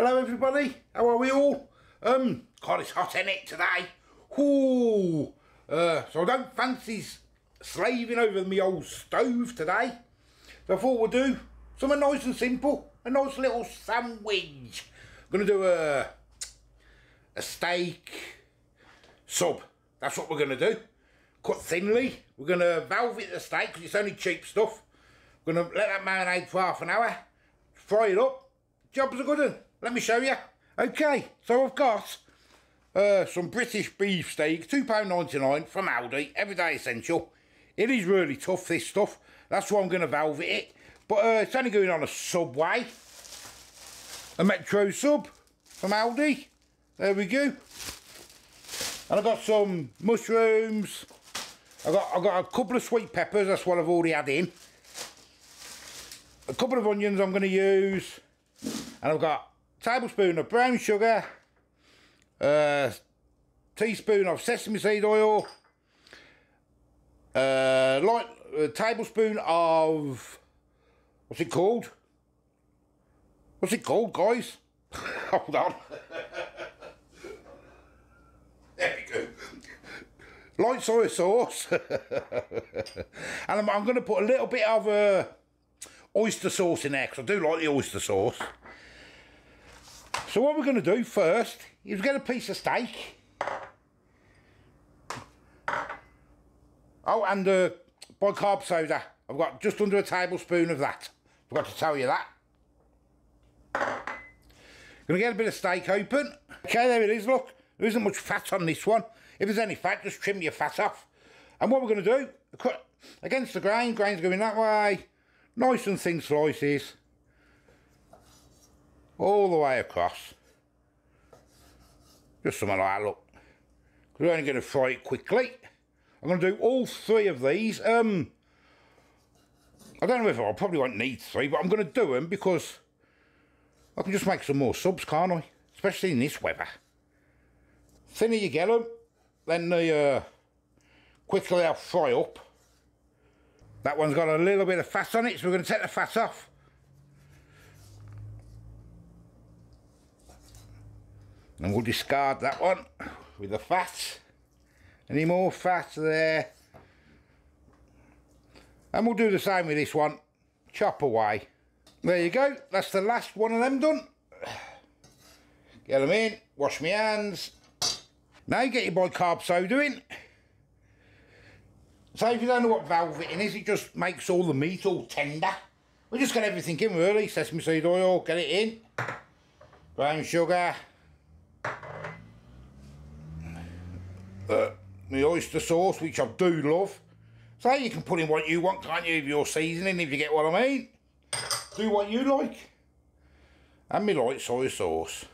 Hello everybody, how are we all? God, it's hot in it today. Ooh, so I don't fancy slaving over me old stove today. So I thought we'll do something nice and simple, a nice little sandwich. I'm gonna do a steak sub. That's what we're gonna do. Cut thinly. We're gonna velvet the steak because it's only cheap stuff. We're gonna let that marinate for half an hour. Fry it up. Job's a good one. Let me show you. Okay, so I've got some British beef steak, £2.99 from Aldi, everyday essential. It is really tough, this stuff. That's why I'm going to velvet it. But it's only going on a Subway. A Metro sub from Aldi. There we go. And I've got some mushrooms. I've got a couple of sweet peppers, that's what I've already had in. A couple of onions I'm going to use. And I've got a tablespoon of brown sugar, a teaspoon of sesame seed oil, a tablespoon of, what's it called? What's it called, guys? Hold on. There we go. Light soy sauce. And I'm going to put a little bit of oyster sauce in there because I do like the oyster sauce. So what we're going to do first is get a piece of steak. Oh, and bicarb soda. I've got just under a tablespoon of that. Forgot to tell you that. Going to get a bit of steak open. Okay, there it is, look. There isn't much fat on this one. If there's any fat, just trim your fat off. And what we're going to do, cut against the grain's going that way. Nice and thin slices. All the way across. Just something like that, look. We're only going to fry it quickly. I'm going to do all three of these. I don't know if I probably won't need three, but I'm going to do them because I can just make some more subs, can't I? Especially in this weather. Thinner you get them, then the quickly they'll fry up. That one's got a little bit of fat on it, so we're going to take the fat off. And we'll discard that one with the fat. Any more fat there? And we'll do the same with this one. Chop away. There you go. That's the last one of them done. Get them in. Wash my hands. Now you get your bicarb soda in. So if you don't know what velveting is, it just makes all the meat all tender. We just get everything in really. Sesame seed oil, get it in. Brown sugar. The oyster sauce, which I do love. So you can put in what you want, can't you, with your seasoning, if you get what I mean. Do what you like. And me light soy sauce.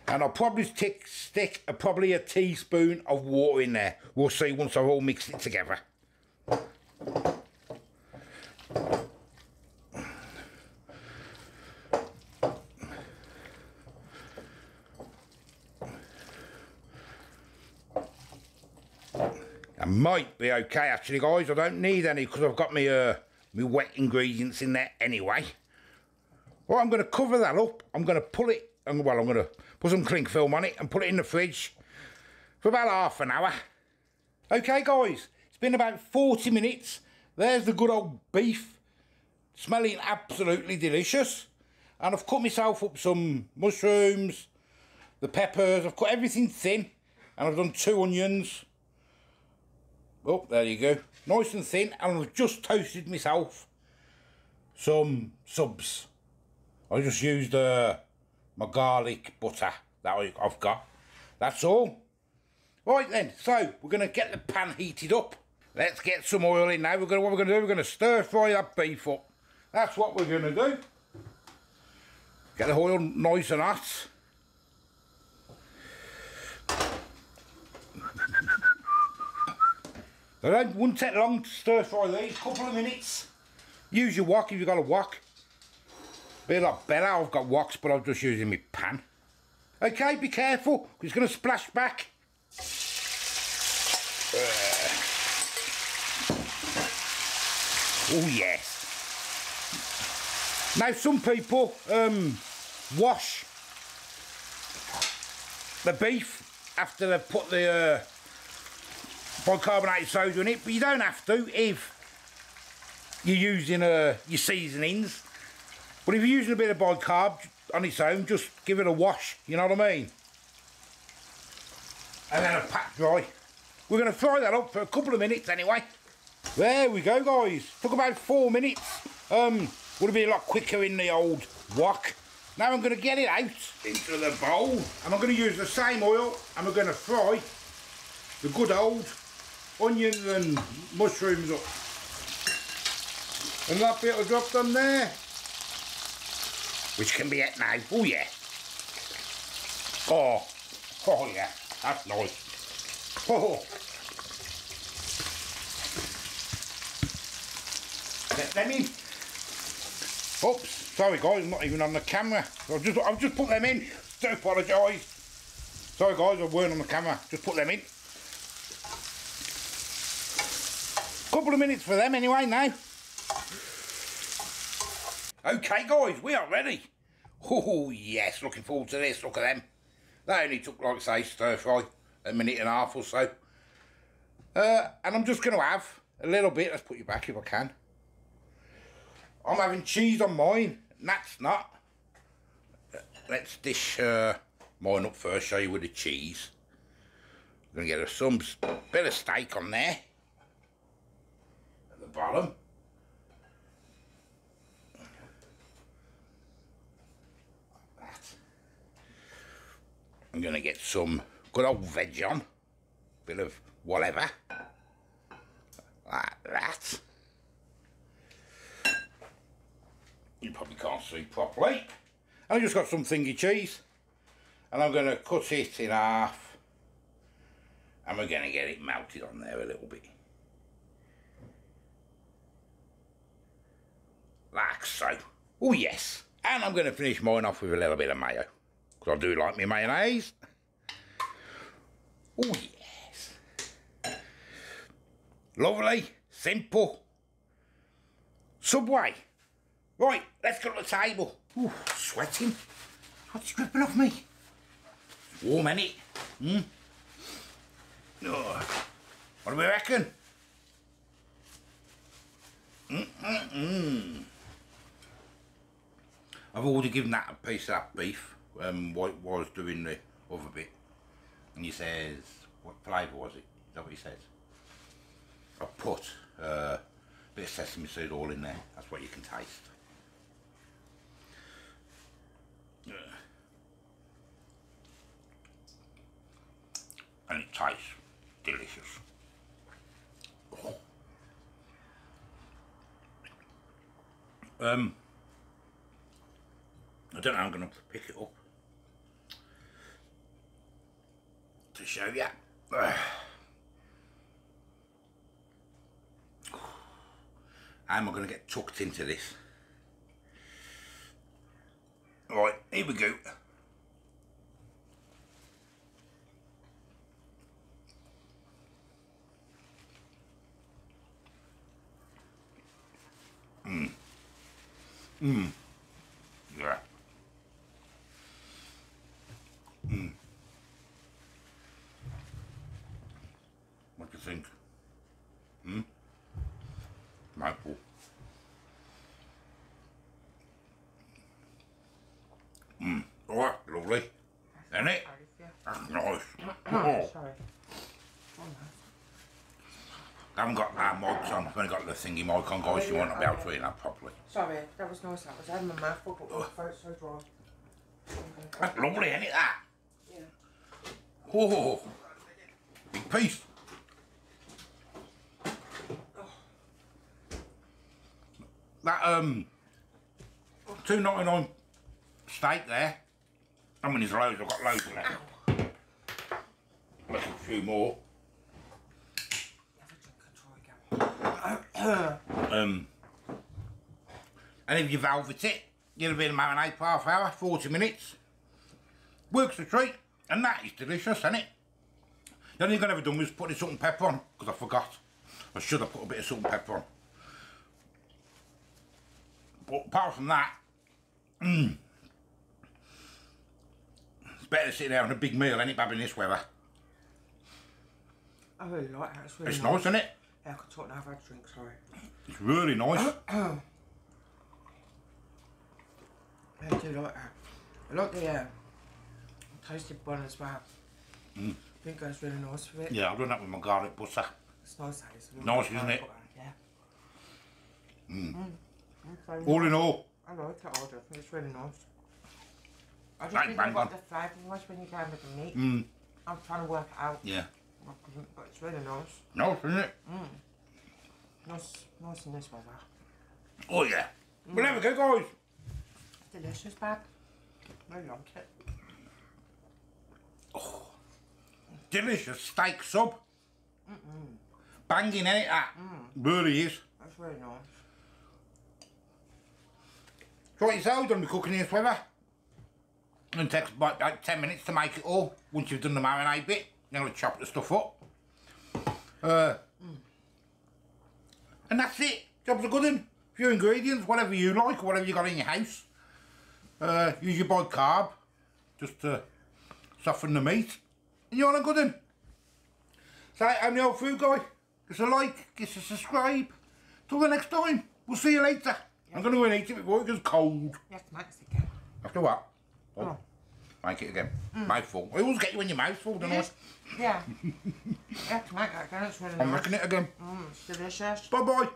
And I'll probably stick probably a teaspoon of water in there. We'll see once I've all mixed it together. That might be okay actually, guys. I don't need any because I've got my wet ingredients in there anyway. Well, I'm going to cover that up. I'm going to pull it, and well, I'm going to put some cling film on it and put it in the fridge for about half an hour. Okay, guys, it's been about 40 minutes. There's the good old beef, smelling absolutely delicious. And I've cut myself up some mushrooms, the peppers. I've cut everything thin, and I've done 2 onions. Oh, there you go. Nice and thin, and I've just toasted myself some subs. I just used my garlic butter that I've got. That's all. Right then, so we're going to get the pan heated up. Let's get some oil in now. What we're going to do, we're going to stir fry that beef up. That's what we're going to do. Get the oil nice and hot. It won't take long to stir fry these, couple of minutes. Use your wok if you've got a wok. Be a lot better, I've got woks, but I'm just using my pan. Okay, be careful, because it's going to splash back. Oh yes. Now some people wash the beef after they've put the bicarbonated soda in it, but you don't have to if you're using your seasonings. But if you're using a bit of bicarb on its own, just give it a wash, you know what I mean? And then a pat dry. We're going to fry that up for a couple of minutes anyway. There we go, guys. Took about 4 minutes. Would have been a lot quicker in the old wok. Now I'm going to get it out into the bowl, and I'm going to use the same oil, and we're going to fry the good old onions and mushrooms up. And that bit will drop them there, which can be it now. Oh yeah. Oh yeah, that's nice. Oh. Let them in. Oops, sorry guys, I'm not even on the camera. I've just put them in. Do apologise. Sorry guys, I weren't on the camera. Just put them in. Couple of minutes for them anyway now. Okay guys, we are ready. Oh yes, looking forward to this. Look at them. They only took, like I say, stir fry a minute and a half or so. And I'm just going to have a little bit. Let's put you back if I can. I'm having cheese on mine. That's not. Let's dish mine up first, show you with the cheese. I'm going to get some bit of steak on there. At the bottom. Like that. I'm going to get some good old veg on. Bit of whatever. Like that. You probably can't see properly. And I just got some thingy cheese, and I'm going to cut it in half, and we're going to get it melted on there a little bit, like so. Oh yes. And I'm going to finish mine off with a little bit of mayo, because I do like my mayonnaise. Oh yes. Lovely, simple. Subway. Right, let's go to the table. Ooh, sweating. How's it dripping off me? Warm, ain't it? Oh, what do we reckon? I've already given that a piece of that beef while I was doing the other bit. And he says, what flavour was it? Is that what he says? I put a bit of sesame seed all in there. That's what you can taste. And it tastes delicious. Oh. I don't know how I'm going to pick it up to show you. How am I going to get tucked into this? Right, here we go. Yeah. What do you think? Maple. Alright, lovely. Isn't it? That's nice. Oh. Sorry. I haven't got our mics on. I've only got the thingy mic on, guys. You won't be able to eat that properly. Sorry, that was nice. That was. I had my mouth full, but my throat's so dry. That's lovely, isn't it? That. Yeah. Oh, big piece. That $2.99 steak there. I mean, there's loads. I've got loads of that. Make a few more. And if you velvet it, get a bit of marinade for half hour, 40 minutes. Works a treat, and that is delicious, isn't it? The only thing I never done was put the salt and pepper on, because I forgot. I should have put a bit of salt and pepper on. But apart from that, Better sit there on a big meal, ain't it, Bab, in this weather? I really like that. It's really It's nice, isn't it? Yeah, I could talk now. I've had a drink, sorry. It's really nice. Yeah, I do like that. I like the toasted bun as well. I think that's really nice with it. Yeah, I've done that with my garlic butter. It's nice, that is. Nice, isn't it? Yeah. All in all. I like it, I think it's really nice. I just Bang, think bang, about bang. the flavour was when you go with the meat. I'm trying to work it out. Yeah. I couldn't, but it's really nice. Nice, isn't it? Nice in this weather. Oh, yeah. Well, there we go, guys. Delicious, Bab. I like it. Oh, delicious steak sub. Banging, ain't it, that? Really is. That's really nice. So what you say, done the cooking in this weather? It takes about like 10 minutes to make it all. Once you've done the marinade bit, you're going to chop the stuff up. And that's it. Job's a good one. A few ingredients, whatever you like, whatever you got in your house. Use your bicarb just to soften the meat. And you're on a good one. So I'm the old food guy. Give us a like, give us a subscribe. Till the next time. We'll see you later. I'm going to go and eat it before it gets cold. You have to make this again. After what? Oh. Make it again. Mouthful. I always get you when your mouth's full, don't I? Yeah. You have to make that again, it's really nice. I'm making it again. It's delicious. Bye-bye.